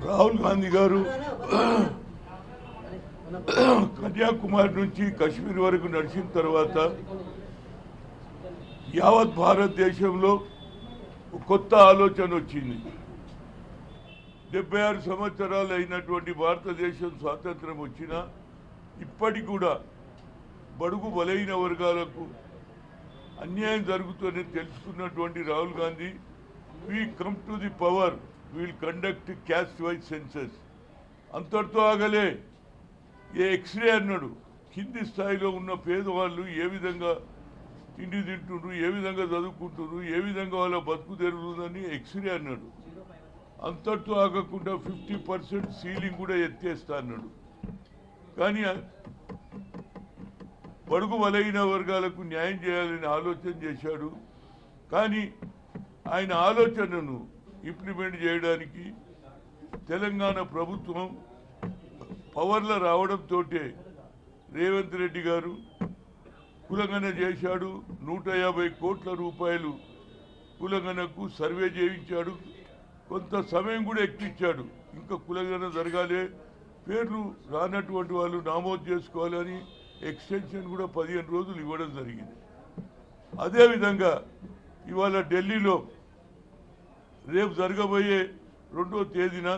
రాహుల్ గాంధీ గారు కన్యాకుమారి నుంచి కశ్మీర్ వరకు నడిచిన తర్వాత యావత్ భారతదేశంలో కొత్త ఆలోచన వచ్చింది. 76 సంవత్సరాలు అయినటువంటి భారతదేశం స్వాతంత్రం వచ్చినా ఇప్పటికి కూడా బడుగు బలైన వర్గాలకు అన్యాయం జరుగుతుందని తెలుసుకున్నటువంటి Rahul Gandhi we come to the power will conduct caste wise census అంతటితో ఆగలే. ఎక్స్రే అన్నాడు. కింది స్థాయిలో ఉన్న పేదవాళ్ళు ఏ విధంగా తిండి తింటుండ్రు, ఏ విధంగా చదువుకుంటున్నారు, ఏ విధంగా వాళ్ళ బతుకు తెరుగుతుందని ఎక్స్రే అన్నాడు. అంతటితో ఆగకుండా 50% సీలింగ్ కూడా ఎత్తేస్తా అన్నాడు. కానీ బడుగు బలైన వర్గాలకు న్యాయం చేయాలని ఆలోచన చేశాడు. కానీ ఆయన ఆలోచనను ఇంప్లిమెంట్ చేయడానికి తెలంగాణ ప్రభుత్వం పవర్లో రావడంతో రేవంత్ రెడ్డి గారు కులగణన చేశాడు. 150 కోట్ల రూపాయలు కులగణనకు సర్వే చేయించాడు. కొంత సమయం కూడా ఎక్కించాడు. ఇంకా కులగణన జరగాలి, పేర్లు రానటువంటి వాళ్ళు నమోదు చేసుకోవాలని ఎక్స్టెన్షన్ కూడా 15 రోజులు ఇవ్వడం జరిగింది. అదేవిధంగా ఇవాళ ఢిల్లీలో రేపు జరగబోయే 2వ తేదీన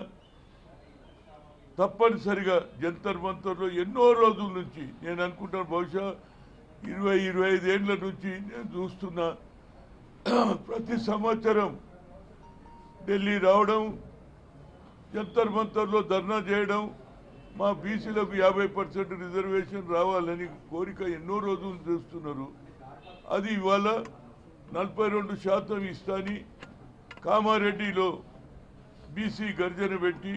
తప్పనిసరిగా జంతర్ మంతర్లో ఎన్నో రోజుల నుంచి నేను అనుకుంటాను, బహుశా 20-25 ఏళ్ల నుంచి నేను చూస్తున్నా. ప్రతి సంవత్సరం ఢిల్లీ రావడం, జంతర్ మంతర్లో ధర్నా చేయడం, మా బీసీలకు 50% రిజర్వేషన్ రావాలని కోరిక ఎన్నో రోజులు చూస్తున్నారు. అది ఇవాళ 42% ఇస్తాని కామారెడ్డిలో బీసీ గర్జన పెట్టి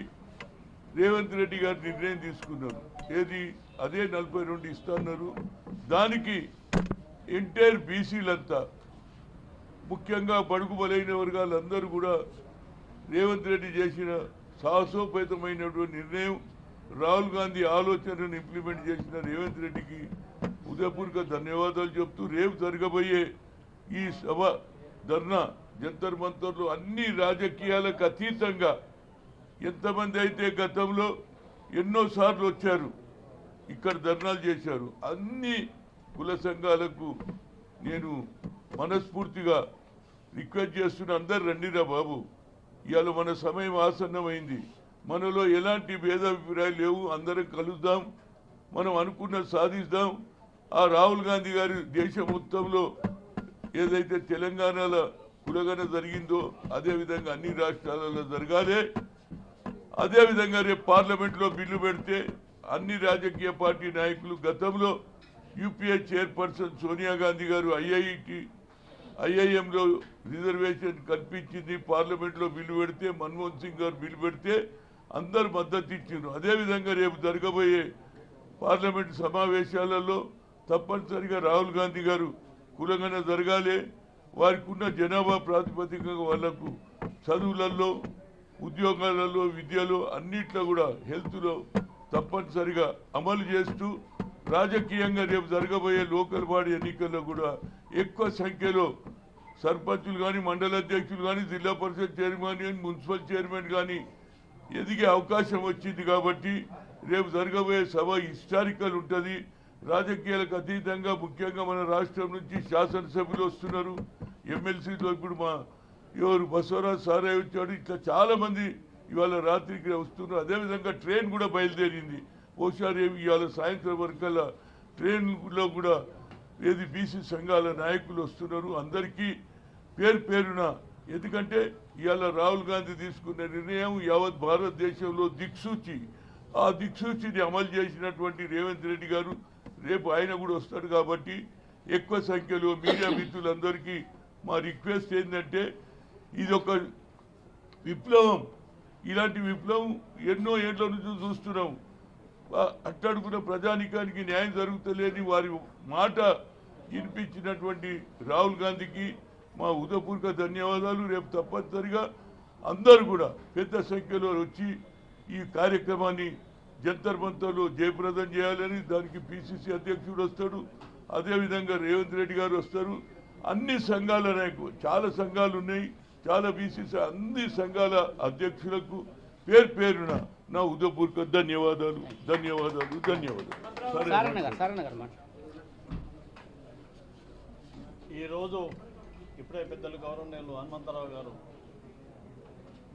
రేవంత్ రెడ్డి గారు నిర్ణయం తీసుకున్నారు. ఏది అదే 42 ఇస్తున్నారు. దానికి ఎంటైర్ బీసీలంతా, ముఖ్యంగా బడుగు బలైన వర్గాలందరూ కూడా రేవంత్ రెడ్డి చేసిన సాహసోపేతమైనటువంటి నిర్ణయం, రాహుల్ గాంధీ ఆలోచనను ఇంప్లిమెంట్ చేసిన రేవంత్ రెడ్డికి హృదయపూర్వక ధన్యవాదాలు చెప్తూ రేపు జరగబోయే ఈ సభ ధర్నా జంతర్ మంతర్లో అన్ని రాజకీయాలకు అతీతంగా ఎంతమంది అయితే గతంలో ఎన్నోసార్లు వచ్చారు ఇక్కడ ధర్నాలు చేశారు, అన్ని కుల సంఘాలకు నేను మనస్ఫూర్తిగా రిక్వెస్ట్ చేస్తున్న, అందరు రండిరా బాబు, ఇవాళ మన సమయం ఆసన్నమైంది. మనలో ఎలాంటి భేదాభిప్రాయాలు లేవు, అందరం కలుద్దాం, మనం అనుకున్నది సాధిద్దాం. ఆ రాహుల్ గాంధీ గారి దేశం మొత్తంలో ఏదైతే తెలంగాణలో కులగన జరిగిందో అదేవిధంగా అన్ని రాష్ట్రాలలో జరగాలి. అదేవిధంగా రేపు పార్లమెంట్లో బిల్లు పెడితే అన్ని రాజకీయ పార్టీ నాయకులు, గతంలో యూపీఏ చైర్పర్సన్ సోనియా గాంధీ గారు ఐఐఎంలో రిజర్వేషన్ కల్పించింది, పార్లమెంట్లో బిల్లు పెడితే, మన్మోహన్ సింగ్ గారు బిల్లు పెడితే అందరు మద్దతు ఇచ్చారు. అదేవిధంగా రేపు జరగబోయే పార్లమెంట్ సమావేశాలలో తప్పనిసరిగా రాహుల్ గాంధీ గారు కులగణన జరగాలి. వారికి ఉన్న జనాభా ప్రాతిపదికగా వాళ్లకు చదువులలో, ఉద్యోగాలలో, విద్యలో, అన్నిట్లో కూడా హెల్త్లో తప్పనిసరిగా అమలు చేస్తూ రాజకీయంగా రేపు జరగబోయే లోకల్ బాడీ ఎన్నికల్లో కూడా ఎక్కువ సంఖ్యలో సర్పంచులు కానీ, మండల అధ్యక్షులు కానీ, జిల్లా పరిషత్ చైర్మన్ కానీ, మున్సిపల్ చైర్మన్ కానీ ఎదిగే అవకాశం వచ్చింది. కాబట్టి రేపు జరగబోయే సభ హిస్టారికల్ ఉంటుంది. రాజకీయాలకు అతీతంగా ముఖ్యంగా మన రాష్ట్రం నుంచి శాసనసభ్యులు వస్తున్నారు, ఎమ్మెల్సీలో ఇప్పుడు మా ఎవరు బసవరాజ్ సారే వచ్చాడు, ఇట్లా చాలామంది ఇవాళ రాత్రికి వస్తున్నారు. అదేవిధంగా ట్రైన్ కూడా బయలుదేరింది. బహుశా రేపు ఇవాళ సాయంత్రం వరకల్లా ట్రైన్లో కూడా ఏది బీసీ సంఘాల నాయకులు వస్తున్నారు. అందరికీ పేరు పేరున, ఎందుకంటే ఇవాళ రాహుల్ గాంధీ తీసుకున్న నిర్ణయం యావత్ భారతదేశంలో దిక్సూచి, ఆ దిక్సూచిని అమలు చేసినటువంటి రేవంత్ రెడ్డి గారు రేపు ఆయన కూడా వస్తాడు. కాబట్టి ఎక్కువ సంఖ్యలో మీడియా మిత్రులందరికీ మా రిక్వెస్ట్ ఏంటంటే, ఇది ఒక విప్లవం. ఇలాంటి విప్లవం ఎన్నో ఏళ్ల నుంచి చూస్తున్నాం. అట్టడుగున ప్రజానికానికి న్యాయం జరుగుతలేని వారి మాట వినిపించినటువంటి రాహుల్ గాంధీకి మా హృదయపూర్వక ధన్యవాదాలు. రేపు తప్పనిసరిగా అందరూ కూడా పెద్ద సంఖ్యలో వచ్చి ఈ కార్యక్రమాన్ని జంతర్ మంతర్లో జయప్రదం చేయాలని, దానికి పిసిసి అధ్యక్షుడు వస్తాడు, అదేవిధంగా రేవంత్ రెడ్డి గారు వస్తారు. అన్ని సంఘాల నాయకులు, చాలా సంఘాలు ఉన్నాయి, చాలా బీసీసీ అన్ని సంఘాల అధ్యక్షులకు పేరు పేరున నా ఉదయపూర్వక ధన్యవాదాలు ధన్యవాదాలు ధన్యవాదాలు. ఈరోజు ఇప్పుడే పెద్దలు గౌరవనీయులు హనుమంతరావు గారు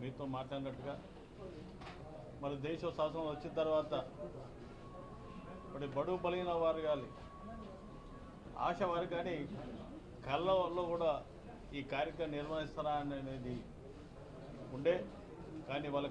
మీతో మాట్లాడినట్టుగా మరి దేశ శాసనం వచ్చిన తర్వాత మరి బడుగు బలిగిన వారు కానీ ఆశ వారు కానీ కళ్ళలో కూడా ఈ కార్యక్రమం నిర్వహిస్తారా అనేది ఉండే, కానీ వాళ్ళ